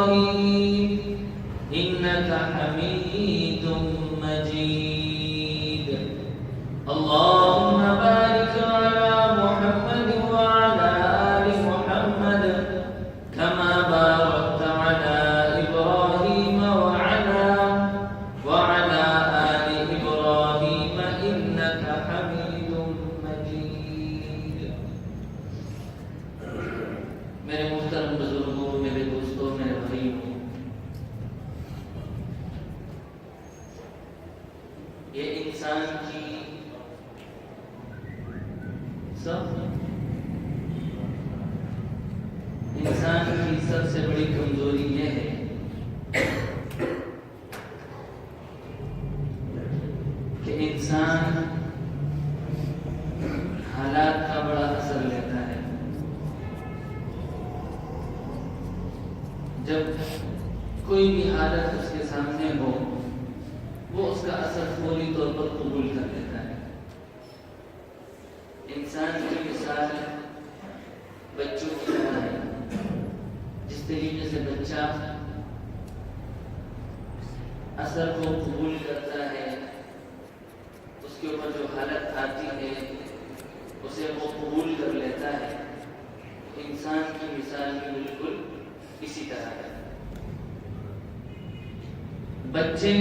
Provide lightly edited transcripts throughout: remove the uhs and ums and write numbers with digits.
إبراهيم إنك حميد مجيد اللهم بارك على محمد وعلى آل محمد كما باركت على إبراهيم وعلى آل إبراهيم إنك حميد مجيد. میرے محترم بزرگوں، میرے دوستوں، میرے بھائیوں، یہ انسان کی سب سے بڑی کمزوری یہ ہے کہ انسان حالات کا بڑا اثر لیتا ہے. جب کوئی بھی حالت اس کے سامنے ہو وہ اس کا اثر فوری طور پر قبول کر لیتا ہے. انسان کی مثال بچوں کی طرح ہے. جس طریقے سے بچہ اثر کو قبول کرتا ہے، اس کے اوپر جو حالت آتی ہے اسے وہ قبول کر لیتا ہے، انسان کی مثال بھی بالکل اسی طرح ہے. بچے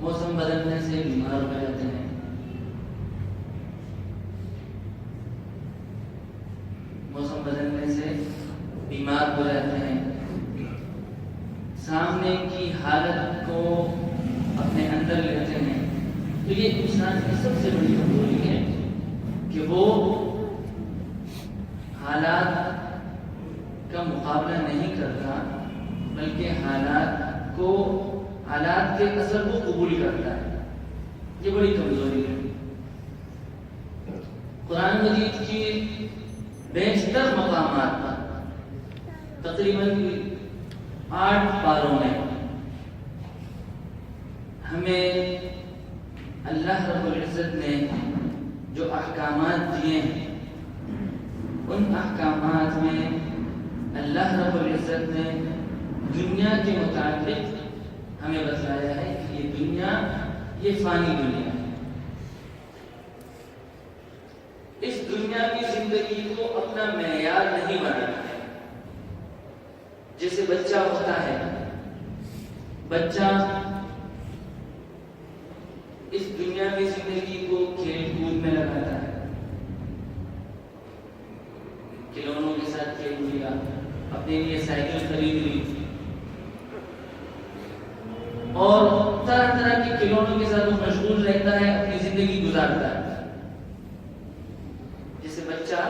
موسم بدلنے سے بیمار ہو جاتے ہیں. موسم بدلنے سے بیمار ہو جاتے ہیں. سامنے کی حالت کو اپنے اندر لیتے ہیں. تو یہ انسان کی سب سے بڑی کمزوری ہے کہ وہ حالات کا مقابلہ نہیں کرتا، بلکہ حالات کے اثر کو قبول کرتا ہے. یہ بڑی کمزوری ہے. قرآن مجید کی بیشتر مقامات پر تقریباً 8 پاروں میں ہمیں اللہ رب العزت نے جو احکامات دیے ہیں، ان احکامات میں اللہ رب العزت نے دنیا کے متعلق ہمیں بتلایا ہے کہ یہ دنیا یہ فانی دنیا ہے. اس دنیا کی زندگی کو اپنا معیار نہیں بنانا ہے. جیسے بچہ ہوتا ہے، بچہ اس دنیا کی زندگی کو کھیل کود میں لگاتا ہے، کھلونوں کے ساتھ کھیل لیا، اپنے لیے سائیکل خرید لی اور طرح طرح کے کھلونوں کے ساتھ وہ مشغول رہتا ہے، اپنی زندگی گزارتا ہے. جیسے بچہ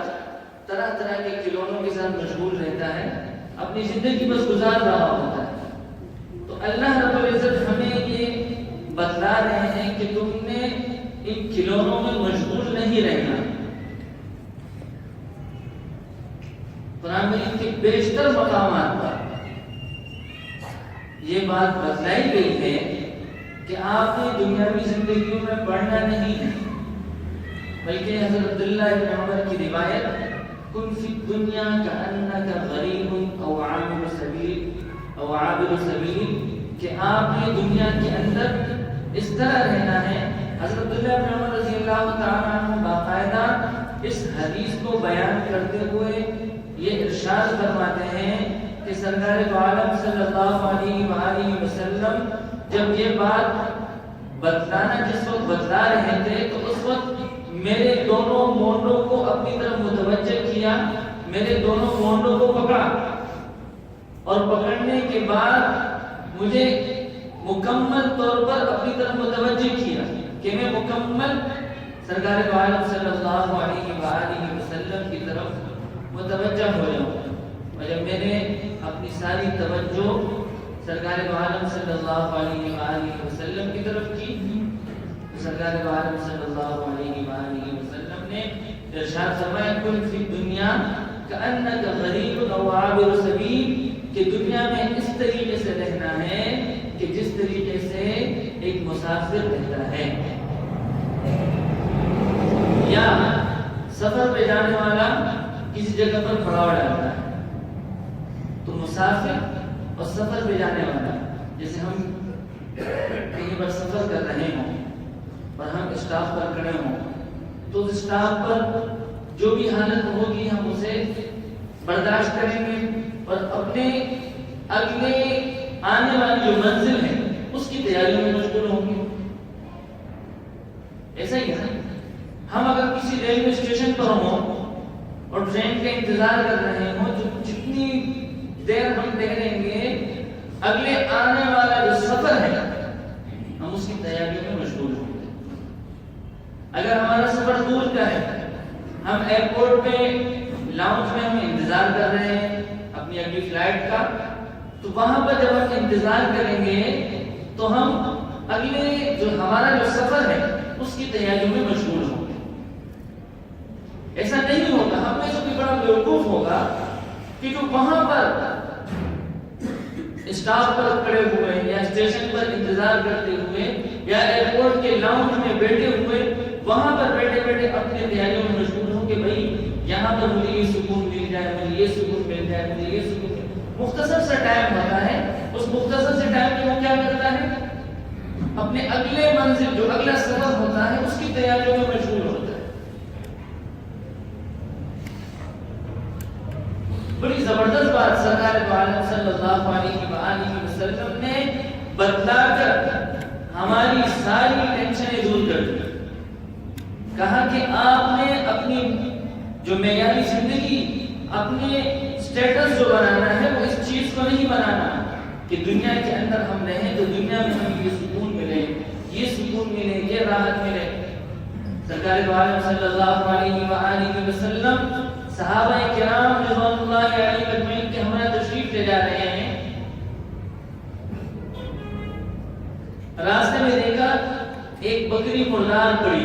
طرح طرح کے کھلونوں کے ساتھ مشغول رہتا ہے، اپنی زندگی بس گزار رہا ہوتا ہے. تو اللہ رب العزت ہمیں یہ بتلا رہے ہیں کہ تم نے ان کھلونوں میں مشغول نہیں رہنا. قرآن مجید کے بیشتر مقامات پر یہ بات بتلائی گئی ہے کہ آپ نے دنیاوی زندگیوں میں پڑھنا نہیں ہے، بلکہ حضرت عبداللہ ابن عمر کی روایت کن فی الدنیا کأنک غریب او عابر سبیل کہ آپ نے دنیا کے اندر اس طرح رہنا ہے. حضرت عبداللہ ابن عمر رضی اللہ تعالیٰ عنہ باقاعدہ اس حدیث کو بیان کرتے ہوئے یہ ارشاد فرماتے ہیں کہ سرکار دو عالم صلی اللہ علیہ وآلہ وسلم جب یہ بات جس وقت بتلا رہے تھے تو اس وقت میرے دونوں مونڈوں کو اپنی طرف متوجہ کیا، میرے دونوں مونڈوں کو پکڑا اور پکڑنے کے بعد مجھے مکمل طور پر اپنی طرف متوجہ کیا کہ میں مکمل سرکار دو عالم صلی اللہ علیہ وآلہ وسلم کی طرف متوجہ ہو جاؤں. اور جب میں نے اپنی ساری توجہ سرکار دو عالم صلی اللہ علیہ وآلہ وسلم کی طرف کی، سرکار دو عالم صلی اللہ علیہ وآلہ وسلم نے ارشاد فرمایا کن فی الدنیا کأنک غریب او عابر سبیل کہ دنیا میں اس طریقے سے رہنا ہے کہ جس طریقے سے ایک مسافر رہتا ہے، یا سفر پہ جانے والا کسی جگہ پر پڑاؤ ڈالتا ہے. تو مسافر اور سفر پہ جانے والا، جیسے ہم کہیں پر سفر کر رہے ہوں اور ہم اسٹاف پر کھڑے ہوں تو اسٹاف پر جو بھی حالت ہوگی ہم اسے برداشت کریں گے اور اپنے اگلے آنے والی جو منزل ہے اس کی تیاریوں میں مشغول ہوں گے. ایسا ہی ہے. ہم اگر کسی ریلوے اسٹیشن پر ہوں اور ٹرین کا انتظار کر رہے ہوں، جتنی دیر ہم ٹھہریں گے اگلے آنے والا جو سفر ہے ہم اس کی تیاریوں میں مشغول ہوں گے. اگر ہمارا سفر دور کا ہے، ہم ایئرپورٹ پہ لاؤنج میں ہم انتظار کر رہے ہیں اپنی اگلی فلائٹ کا، تو وہاں پر جب ہم انتظار کریں گے تو ہم اگلے جو ہمارا جو سفر ہے اس کی تیاریوں میں مشغول ہوں گے. ایسا نہیں ہوگا. ہم میں سے کوئی بڑا بیوقوف ہوگا کہ جو وہاں پر اسٹاف پر کھڑے ہوئے یا اسٹیشن پر انتظار کرتے ہوئے یا ایئرپورٹ کے لاؤنج میں بیٹھے ہوئے وہاں پر بیٹھے بیٹھے اپنی تیاریوں میں مشغول ہوں کہ بھائی یہاں پر مجھے یہ سکون مل جائے، مجھے یہ سکون مل جائے، مجھے یہ سکون. مختصر سا ٹائم ہوتا ہے، اس مختصر سے ٹائم میں وہ کیا کرتا ہے؟ اپنے اگلے منزل جو اگلا سفر ہوتا ہے اس کی تیاریوں میں مشغول ہوتا ہے. بڑی زبردست بات سرکار دو عالم صلی اللہ علیہ وآلہ وسلم نے بتلا کر ہماری ساری ٹینشنیں دور کر دی. کہا کہ آپ نے اپنی جو معیاری زندگی، اپنے اسٹیٹس جو بنانا ہے وہ اس چیز کو نہیں بنانا کہ دنیا کے اندر ہم رہیں تو دنیا میں ہمیں یہ سکون ملے، یہ سکون ملے، یہ راحت ملے. سرکار دو عالم صلی اللہ علیہ وآلہ وسلم صحابہ کرام رضوان اللہ علیہ اجمعین کے ہمراہ تشریف لے جا رہے ہیں. راستے میں دیکھا ایک بکری مردار پڑی،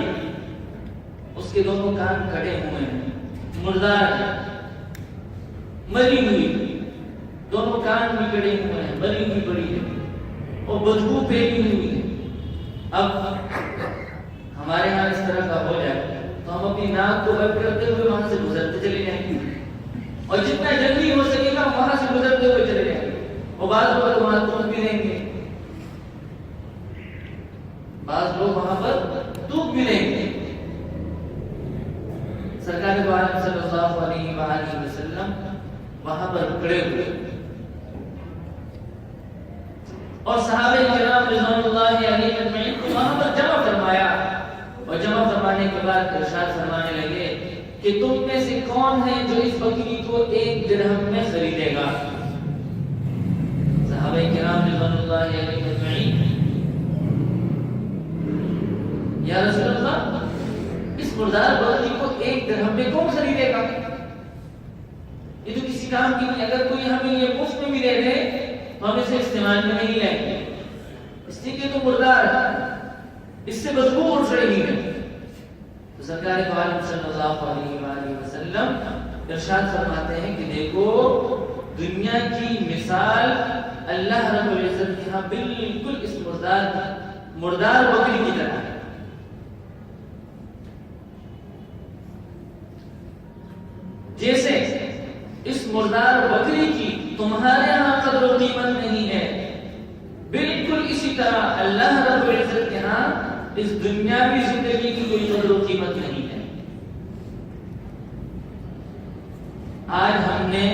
اس کے دونوں کان کھڑے ہوئے ہیں، مردار ہے، مری ہوئی، دونوں کان بھی کڑے ہوئے ہیں، مری ہوئی پڑی ہے اور بدبو پھیلی ہوئی ہے. اب ہمارے ہاں اس طرح کا ہو جائے تو ہم اپنی ناک کو بند کرتے ہوئے وہاں سے گزرتے چلے جائیں گے اور جتنا جلدی ہو سکے گا وہاں سے گزرتے ہوئے چلے جائیں گے. اور بعض لوگ وہاں تھوک بھی لیں گے، بعض لوگ وہاں پر تھوک بھی لیں گے. سرکار دو عالم صلی اللہ علیہ وآلہ وسلم وہاں پر کھڑے ہوئے اور صحابہ کرام رضوان اللہ علیہ اجمعین کو وہاں پر جمع فرمایا اور جمع فرمانے کے بعد ارشاد فرمانے لگے کہ تم میں سے کون ہے جو اس بکری کو 1 درہم میں خریدے گا؟ صحابہ کرام رضوان اللہ علیہ اجمعین، یا رسول اللہ اس مردار بکری کو 1 درہم میں کون خریدے گا؟ یہ تو کسی کام کی نہیں. اگر کوئی ہمیں یہ مفت میں بھی دے دے تو ہم اسے استعمال میں نہیں لیں گے، اس لیے کہ تو مردار ہے، اس سے بدبو اٹھ رہی ہے. تو سرکار دو عالم صلی اللہ علیہ وآلہ وسلم ارشاد فرماتے ہیں کہ دیکھو دنیا کی مثال اللہ رب العزت کے ہاں بالکل اس مردار بکری کی طرح ہے. جیسے اس مردار بکری کی تمہارے ہاں قدر و قیمت نہیں ہے، بالکل اسی طرح اللہ رب العزت کے ہاں اس دنیاوی زندگی کی کوئی قدر و قیمت نہیں ہے. آج ہم نے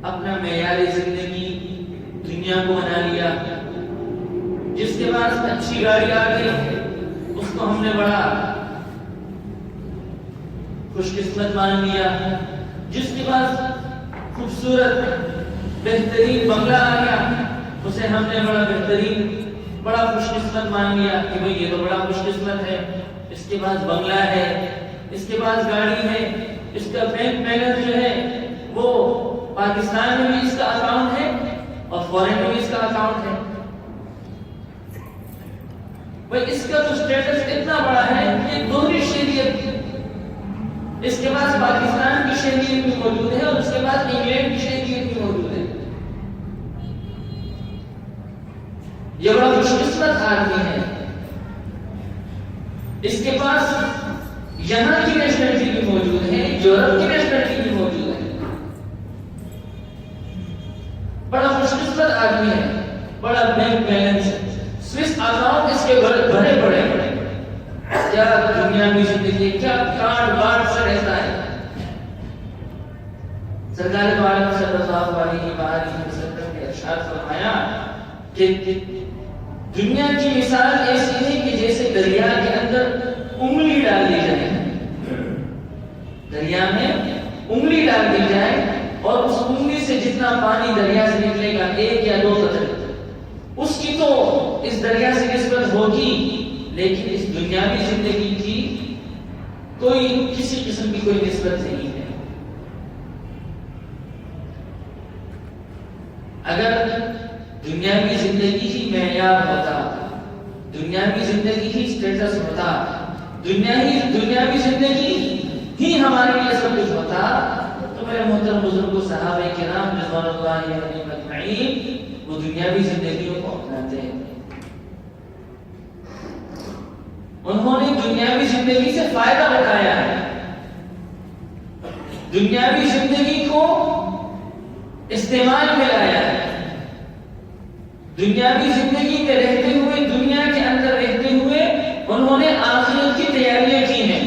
اپنا معیار زندگی دنیا کو بنا لیا. جس کے پاس اچھی گاڑی آ گئی اس کو ہم نے بڑا خوش قسمت مان لیا. جس کے پاس خوبصورت بہترین بنگلہ آ گیا اسے ہم نے بڑا بہترین، بڑا خوش قسمت مان لیا کہ بھئی یہ تو بڑا خوش قسمت ہے، اس کے پاس بنگلہ ہے، اس کے پاس گاڑی ہے، اس کا بینک بیلنس جو ہے وہ پاکستان میں بھی اس کا اکاؤنٹ ہے اور فورن میں بھی اس کا اکاؤنٹ ہے. بھئی اس کا تو سٹیٹس اتنا بڑا ہے کہ دوہری شہریت، اس کے پاس پاکستان کی شہریت بھی موجود ہے اور اس کے پاس انگلینڈ کی شہریت بھی موجود ہے. یہ بڑا خوش قسمت آدمی ہے. اس کے پاس یہاں کی نیشنلٹی بھی موجود ہے، یورپ کی نیشنلٹی بھی موجود ہے. بڑا خوش آدمی ہے, بڑا بینک بیلنس ہے, سوئس اکاؤنٹ اس کے بڑے بڑے کیا دنیاوی زندگی, کیا کارڈ وارڈ سے رہتا ہے. سرکار دو عالم صلی اللہ علیہ وسلم نے ارشاد فرمایا کہ دنیا کی مثال ایسی ہے کہ جیسے دریا کے اندر انگلی ڈال دی جائے, دریا میں انگلی ڈال دی جائے اور اس انگلی سے جتنا پانی دریا سے نکلے گا 1 یا 2 قطرے, اس کی تو اس دریا سے نسبت ہوگی, لیکن اس دنیاوی زندگی کی کوئی کسی قسم کی کوئی نسبت نہیں ہے. اگر دنیاوی زندگی ہی معیار ہوتا, دنیاوی زندگی ہی اسٹیٹس ہوتا, دنیاوی زندگی ہی ہمارے لیے سب کچھ ہوتا, تو میرے محترم بزرگوں صحابہ کرام رضوان اللہ علیہم اجمعین وہ دنیاوی زندگیوں کو اپناتے ہیں. انہوں نے دنیاوی زندگی سے فائدہ اٹھایا ہے, دنیاوی زندگی کو استعمال میں لایا ہے, دنیاوی زندگی میں رہتے ہوئے, دنیا کے اندر رہتے ہوئے انہوں نے آخرت کی تیاریاں کی ہیں.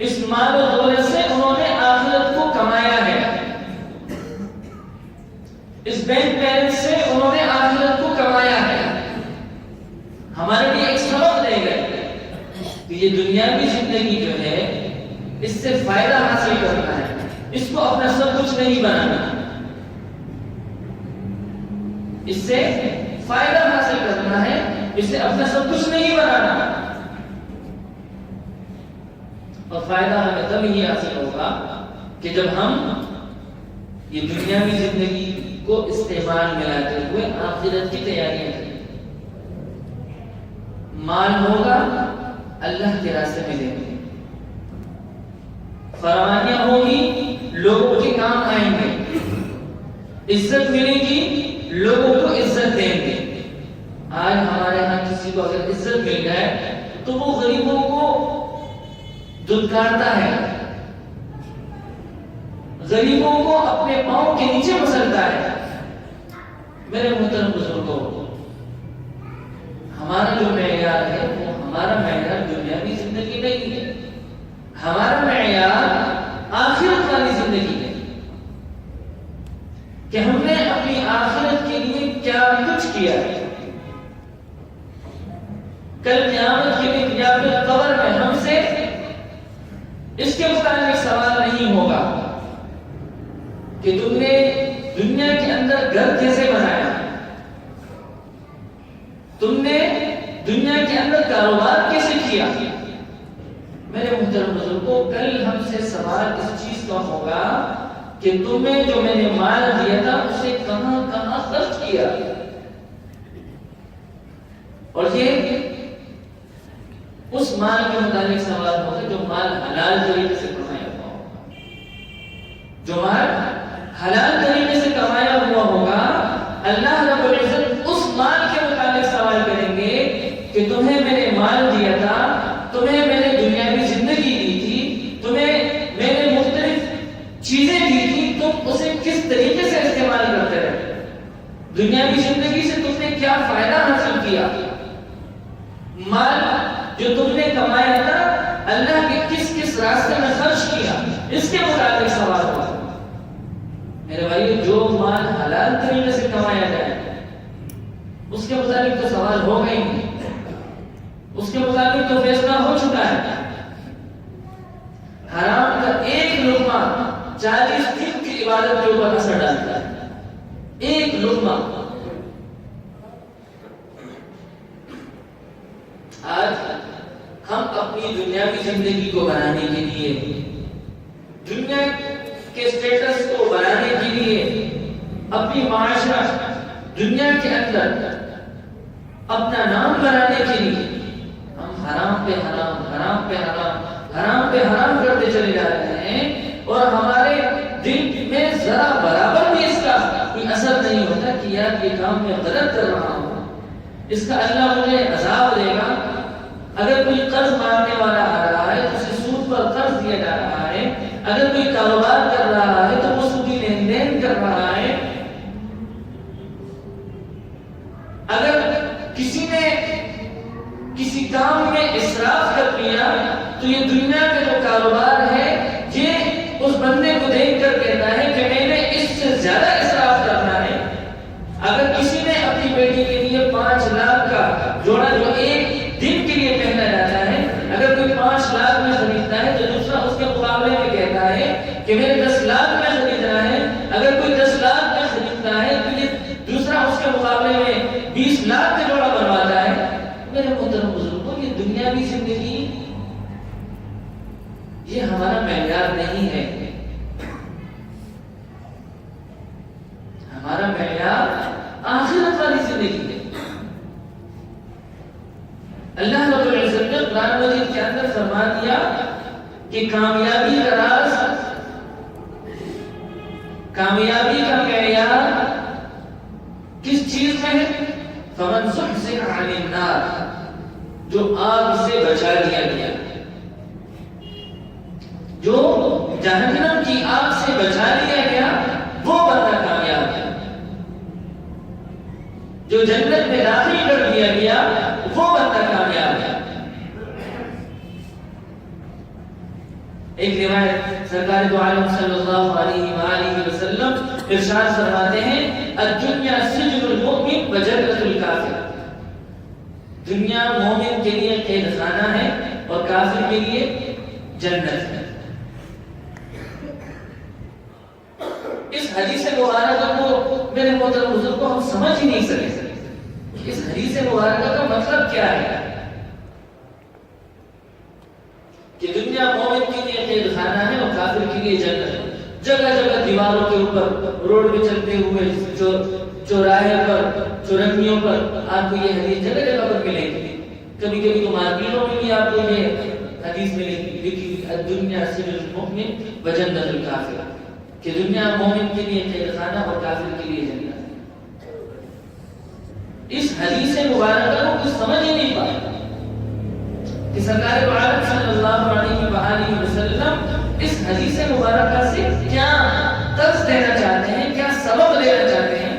اس مال و دولت سے انہوں نے آخرت کو کمایا ہے, اس بینک بیلنس سے انہوں نے آخرت کو کمایا ہے. ہمارے لیے ایک سبق لے گئے کہ یہ دنیاوی زندگی جو ہے اس سے فائدہ حاصل کرنا ہے, اس کو اپنا سب کچھ نہیں بنانا, اس سے فائدہ حاصل کرنا ہے, اس سے اپنا سب کچھ نہیں بنانا. اور فائدہ ہمیں تب ہی حاصل ہوگا کہ جب ہم یہ دنیاوی زندگی کو استعمال میں لاتے ہوئے آخرت کی تیاریاں کریں. مال ہوگا اللہ کے راستے میں دیں گے, فراوانیاں ہوگی لوگوں کے کام آئیں گے, عزت ملے گی لوگوں کو عزت دیں گے. آج ہمارے ہاں کسی کو اگر عزت مل جائے تو وہ غریبوں کو دھتکارتا ہے, غریبوں کو اپنے پاؤں کے نیچے مسلتا ہے. میرے محترم بزرگوں, ہمارا جو معیار ہے وہ ہمارا معیار دنیاوی زندگی نہیں ہے, ہمارا معیار آخرت والی زندگی ہے کہ ہم نے اپنی آخرت کے لیے کیا کچھ کیا ہے. کل قیامت کے دن یا پھر قبر میں ہم سے اس کے متعلق سوال نہیں ہوگا کہ تم نے دنیا کے اندر گھر کیسے بنایا, تم نے دنیا کے اندر کاروبار کیسے کیا. میرے محترم بزرگوں, کل ہم سے سوال اس چیز کا ہوگا کہ تمہیں جو میں نے مال دیا تھا اسے کہاں کہاں خرچ کیا. اور یہ اس مال کے متعلق سوال ہوگا جو مال حلال طریقے سے کمایا ہوا ہوگا, جو مال حلال طریقے سے کمایا ہوا ہوگا. اللہ رب العزت اس مال کے متعلق سوال کریں گے کہ تمہیں میں نے مال دیا تھا, تمہیں میں نے دنیاوی زندگی دی تھی, تمہیں میں نے مختلف چیزیں دی تھی, تم اسے کس طریقے سے استعمال کرتے رہے, دنیاوی زندگی سے تم نے کیا فائدہ حاصل کیا, مال جو تم نے کمایا تھا اللہ کے کس کس راستے میں خرچ کیا, اس کے متعلق سوال ہوگا. میرے بھائی, جو مال حلال طریقے سے کمایا جائے اس کے متعلق تو سوال ہوگا ہی نہیں, اس کے متعلق تو فیصلہ ہو چکا ہے. حرام کا ایک لقمہ 40 دن کی عبادت کے اوپر اثر ڈالتا ہے, ایک لقمہ. آج ہم اپنی دنیاوی زندگی کو بنانے کے لیے, دنیا کے سٹیٹس کو بنانے کے لیے, اپنی معاشرہ دنیا کے اندر اپنا نام بنانے کے لیے ہم حرام پہ حرام, حرام پہ حرام, حرام پہ حرام کرتے چلے جا رہے ہیں, اور ہمارے دل میں ذرا برابر بھی اس کا کوئی اثر نہیں ہوتا کہ یار یہ کام میں غلط کر رہا ہوں, اس کا اللہ مجھے عذاب دے گا. اگر کوئی قرض مانگنے والا آ رہا ہے تو اسے سود پر قرض دیا جا رہا ہے, اگر کوئی کاروبار کر رہا ہے تو وہ سودی لین دین کر رہا ہے, کام میں اسراف کر لیا تو یہ دنیا کا جو کاروبار ہے یہ اس بندے کو دیکھ کر کہتا ہے کہ میں نے اس سے زیادہ اسراف کرنا ہے۔ اگر کسی نے اپنی بیٹی کے لیے 5 لاکھ کا جوڑا جو ایک دن کے لیے پہنا جاتا ہے، اگر کوئی 5 لاکھ میں خریدتا ہے تو دوسرا اس کے مقابلے میں کہتا ہے کہ میں نے 10 لاکھ میں خریدنا ہے۔ اگر کوئی 10 لاکھ میں خریدتا ہے تو یہ دوسرا اس کے مقابلے میں 20 لاکھ کا جوڑا بنواتا ہے۔ میرے محترم بزرگوں، یہ دنیاوی زندگی یہ ہمارا معیار نہیں ہے۔ ہمارا معیار آخرت والی زندگی ہے۔ اللہ رب العزت نے قرآن مجید کے اندر فرما دیا کہ کامیابی کا راز، کامیابی کا معیار کس چیز میں ہے؟ فمن زحزح عن النار، جو آگ سے بچا لیا گیا، جو جہنم کی آگ سے بچا لیا گیا وہ بندہ کامیاب ہے۔ جو جنت میں داخل کر دیا گیا وہ بندہ کامیاب ہے۔ ایک روایت سرکار دو عالم صلی اللہ علیہ وآلہ وسلم ارشاد فرماتے ہیں الدنیا سجن المؤمن وجنت الکافر، دنیا مومن کے لیے قید خانہ ہے اور کافر کے لیے جنت ہے۔ اس حدیث مبارکہ کو میرے محترم بزرگ کو ہم سمجھ ہی نہیں سکے۔ اس حدیث مبارکہ کا مطلب کیا ہے کہ دنیا مومن کے لیے قید خانہ ہے اور کافر کے لیے جنت ہے۔ جگہ جگہ دیواروں کے اوپر، روڈ پہ چلتے ہوئے، چوراہے پر، چورنگیوں پر آپ کو یہ حدیث جگہ جگہ پر ملے گی۔ کبھی کبھی تو مارکیٹوں میں بھی آپ کو یہ حدیث ملے گی لکھی الدنیا سجن المؤمن وجنت الکافر، کہ دنیا مومن کے لیے قید خانہ اور کافر کے لیے جنت ہے۔ اس حدیث مبارکہ کو کچھ سمجھ ہی نہیں پایا کہ سرکار عالم صلی اللہ علیہ وآلہ وسلم اس حدیث مبارکہ سے کیا درس دینا چاہتے ہیں، کیا سبق لینا چاہتے ہیں۔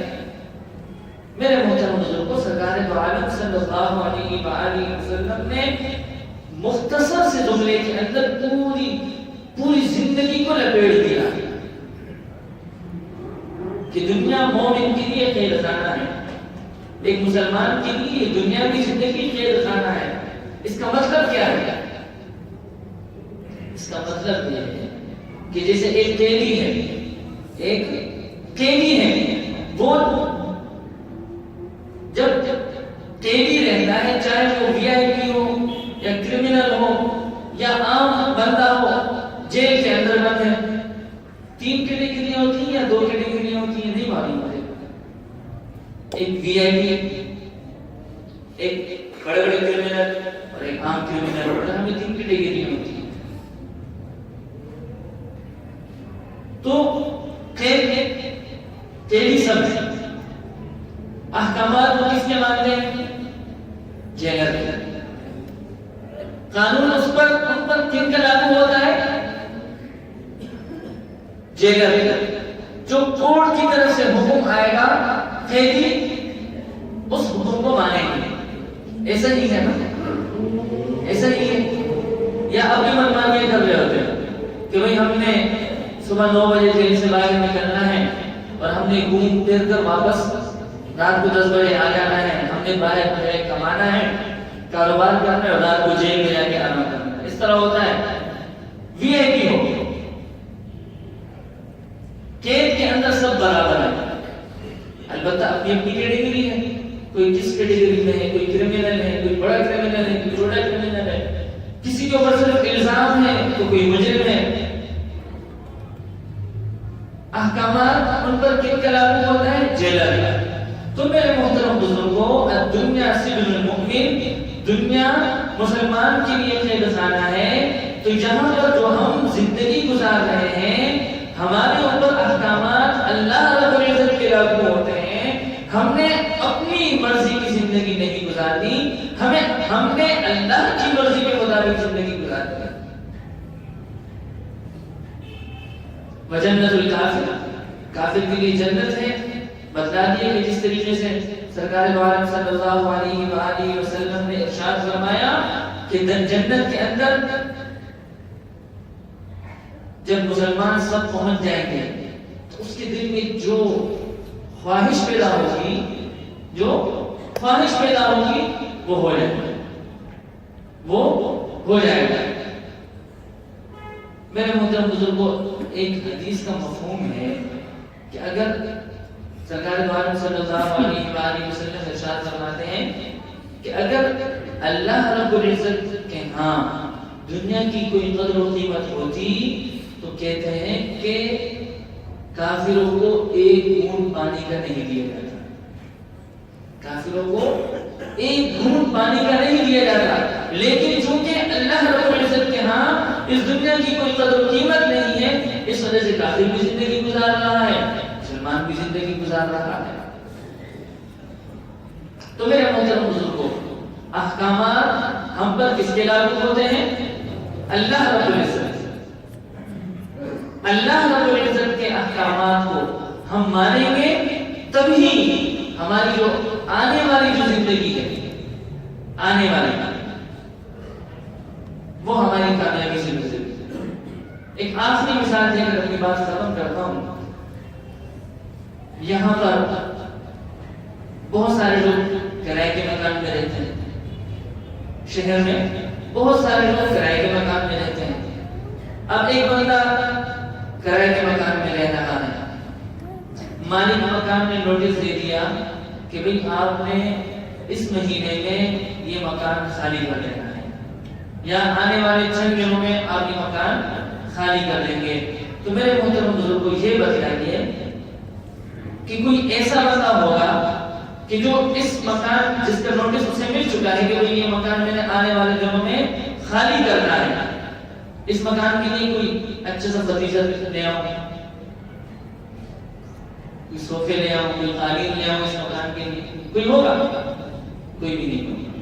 میرے محترم بزرگوں، سرکار عالم صلی اللہ علیہ وآلہ وسلم نے مختصر سے جملے کے اندر پوری زندگی کو لپیٹ دیا کہ دنیا مومن کے لیے قید خانہ ہے، ایک مسلمان کے لیے دنیا کی زندگی قید خانہ ہے۔ اس کا مطلب کیا ہے؟ اس کا مطلب یہ ہے کہ جیسے ایک قیدی ہے، وہ جب قیدی رہتا ہے، چاہے وہ وی آئی پی ہو یا کرمنل ہو یا عام بندہ ہو، جیل کے اندر بند ہے، 3 کیٹیگریاں ہوتی ہیں یا 2 کیٹیگریاں ہوتی ہیں، نہیں معلوم ہوتے۔ ایک وی آئی پی، ایک بڑے بڑے کرمنل اور ایک عام کرمنل، ہمیں 3 کیٹیگریاں ہوتی ہیں۔ تو قیدی سب ہے، احکامات وہ کس کے مانتے ہیں؟ جیلر کے۔ قانون ان پر کن کا لاگو ہوتا ہے؟ جیلر کا۔ جو کورٹ کی طرف سے حکم آئے گا قیدی اس حکم کو مانیں گے۔ ایسا ہی ہے نا، ایسا ہی ہے۔ یا اپنی منمانی کر رہے ہوتے ہیں کہ بھئی ہم نے صبح 9 بجے جیل سے باہر نکلنا ہے اور ہم نے گھوم پھر کر واپس رات کو 10 بجے آ جانا ہے، ہم نے باہر کمانا ہے، کاروبار کرنا ہے اور رات کو جیل میں جا کے آنا کرنا ہے۔ اس طرح ہوتا ہے۔ وی آئی پی ہو، قید کے اندر سب برابر ہے، البتہ اپنی اپنی کیٹیگری ہے۔ کوئی کس کیٹیگری میں ہے، کوئی کرمنل ہے، کوئی بڑا کرمنل ہے، کوئی چھوٹا کرمنل ہے، کسی کے اوپر صرف الزام ہے تو کوئی مجرم ہے۔ احکامات ان پر کن کا لاگو ہوتا ہے؟ جیلر کا۔ تو میرے محترم بزرگوں، الدنیا سجن المؤمن، دنیا مسلمان کے لیے قید خانہ ہے۔ تو یہاں پر جو ہم زندگی گزار رہے ہیں، ہمارے اوپر احکامات اللہ رب العزت کے لاگو ہوتے ہیں۔ ہم نے اپنی مرضی کی زندگی نہیں گزاری، ہم نے اللہ کی مرضی کے مطابق زندگی گزاری ہے۔ وجنت الکافر، کافر کے لیے جنت ہے۔ بتلا دیا کہ جس طریقے سے سرکار دو عالم صلی اللہ علیہ وآلہ وسلم نے ارشاد فرمایا کہ جنت کے اندر جب مسلمان سب پہنچ جائیں گے تو اس کے دل میں جو خواہش پیدا ہوگی وہ ہو جائے گا، وہ ہو جائے گا۔ میرے محترم بزرگوں، ایک حدیث کا مفہوم ہے کہ اگر سرکار دو عالم صلی اللہ علیہ وآلہ وسلم ارشاد فرماتے ہیں کہ اگر اللہ رب العزت کے ہاں دنیا کی کوئی قدر و قیمت ہوتی تو کہتے ہیں کہ کافروں کو ایک گھونٹ پانی کا نہیں دیا جاتا، کافروں کو ایک گھونٹ پانی کا نہیں دیا جاتا، لیکن چونکہ اللہ رب العزت کے ہاں اس دنیا کی کوئی قدر و قیمت نہیں ہے، اس وجہ سے کافر بھی زندگی گزار رہا ہے، مسلمان بھی زندگی گزار رہا ہے۔ تو میرے محترم بزرگوں، احکامات ہم پر کس کے لاگو ہوتے ہیں؟ اللہ رب العزت، اللہ رب العزت کے احکامات کو ہم مانیں گے تبھی ہماری جو آنے والی جو زندگی ہے، آنے والی وہ ہماری کامیابی سے گزرے۔ ایک آخری مثال دے کر اپنی بات ختم کرتا ہوں۔ یہاں پر بہت سارے لوگ کرائے کے مکان میں رہتے ہیں، شہر میں بہت سارے لوگ کرائے کے مکان میں رہتے ہیں۔ اب ایک بندہ کرائے کے مکان میں رہ رہا ہے، مالک مکان نے نوٹس دے دیا کہ بھئی آپ نے اس مہینے میں یہ مکان خالی کر لینا ہے، یا آنے والے چند دنوں میں آپ یہ مکان خالی کر لیں گے۔ تو میرے محترم بزرگوں، یہ بتائیے کہ کوئی ایسا بندہ ہوگا کہ جو اس مکان جس کا نوٹس اسے مل چکا ہے کہ یہ مکان میں نے آنے والے دنوں میں خالی کرنا ہے، اس مکان کے لیے کوئی اچھا سا فرنیچر لے آؤں، کوئی صوفے لے آؤں، کوئی قالین لے آؤں اس مکان کے لیے، کوئی ہوگا؟ کوئی بھی نہیں ہوگا،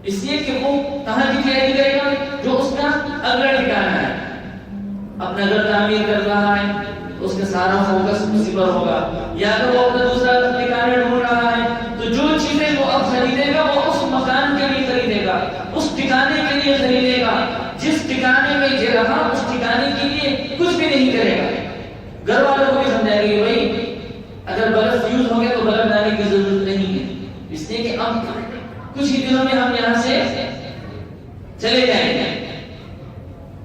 اس لیے کہ وہ کہاں کی تیاری کرے گا؟ جو اس کا اگلا ٹھکانا ہے، اپنا گھر تعمیر کر رہا ہے، اس کا سارا فوکس اسی پر ہوگا، یا اگر وہ اپنا دوسرا ٹھکانا ڈھونڈ رہا ہے تو جو چیزیں وہ اب خریدے گا وہ اس مکان کے لیے خریدے گا، اس ٹھکانے کے لیے خریدے گا، جس ٹھکانے میں یہ رہا اس ٹھکانے کے لیے کچھ بھی نہیں کرے گا۔ گھر والوں کو بھی سمجھائے گا کہ بھائی اگر بلب فیوز ہو گیا تو بلب لانے کی ضرورت نہیں ہے، اس لیے کہ اب کچھ ہی دنوں میں ہم یہاں سے چلے جائیں گے۔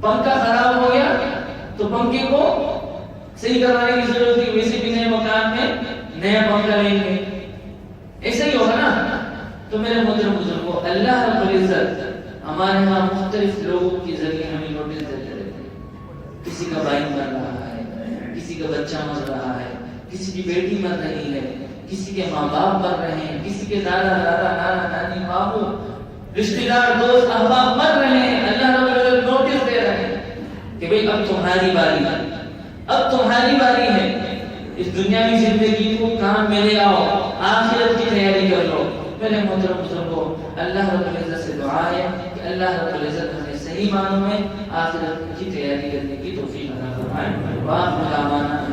پنکھا خراب ہو گیا تو پنکھے کو صحیح کروانے کی ضرورت ہے، ویسے بھی نئے مکان میں نیا پنکھا لیں گے، ایسا ہی ہوگا نا۔ تو میرے محترم بزرگوں، اللہ رب العزت ہمارے ہاں مختلف لوگوں کے ذریعے ہمیں نوٹس دیتے رہتے ہیں، کسی کا بھائی مر رہا ہے، کسی کا بچہ مر رہا ہے، کسی کی بیٹی مر رہی ہے، کسی کے ماں باپ مر رہے ہیں، کسی کے دادا نانا نانی ماموں رشتہ دار دوست احباب مر رہے ہیں۔ اللہ رب العزت نوٹس دے رہے ہیں کہ بھئی اب تمہاری باری ہے، اب تمہاری باری ہے، اس دنیاوی زندگی کو کام میں لے آؤ، آخرت کی تیاری کر لو۔ میرے محترم بزرگوں، اللہ رب العزت سے دعا ہے کہ اللہ رب العزت ہمیں صحیح معنوں میں آخرت کی تیاری کرنے کی توفیق عطا فرمائے۔ وآخر دعوانا